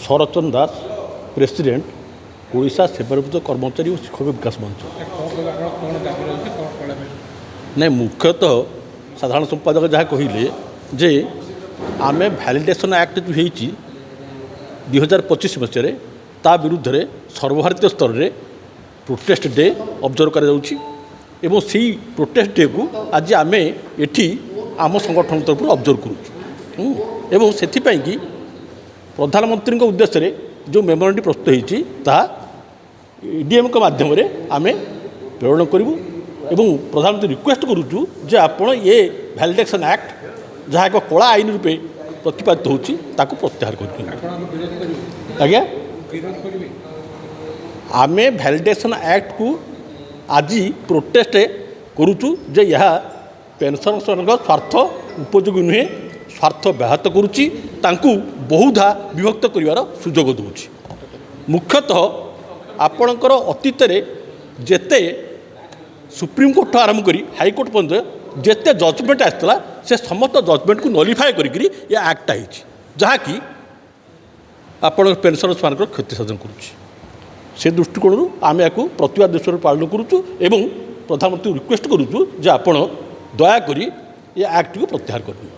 शरचंद दास president Odisha सेवारत कर्मचारी और शिक्षक विकास मंच। नहीं मुख्यतः साधारण संपादक जहाँ कहले जे आम भैलिडेसन एक्ट जो हो 2025 मसीह ता विरुद्ध में सर्वभारतीय स्तर में प्रोटेस्ट डे ऑब्जर्व करा प्रोटेस्ट डे को आज आम एठी आम संगठन तरफ ऑब्जर्व करूँ से प्रधानमंत्री उद्देश्य जो मेमोरेंडम प्रस्तुत होती डीएम के माध्यम आम प्रेरण करूँ प्रधानमंत्री रिक्वेस्ट करुचु जे आपण ये भैलिडेसन एक्ट जहाँ एक कला आईन रूपे प्रतिपादित होची ताकू प्रत्याहार कर आज्ञा आम भैलिडेसन एक्ट को आज प्रोटेस्ट करुचु जे यह पेंशन स्वार्थ उपयोगी नुहे स्वार्थ व्याहत करुच्ची बहुधा विभक्त कर सुजोग दूची। मुख्यतः आपणकर अतीत जेते सुप्रीम कोर्ट आरंभ करी हाईकोर्ट पर्यंत जिते जजमेंट आसाला से समस्त जजमेंट को नलिफाए करी ये एक्टा जहाँकि आपण पेंशन मान क्षति साधन करुच्ची से दृष्टिकोण आम या प्रतिवाद दृष्टि पालन करुचु एवं प्रधानमंत्री रिक्वेस्ट करुचु जे आपण दयाकोरी ये एक्ट को प्रत्याहार करूँ।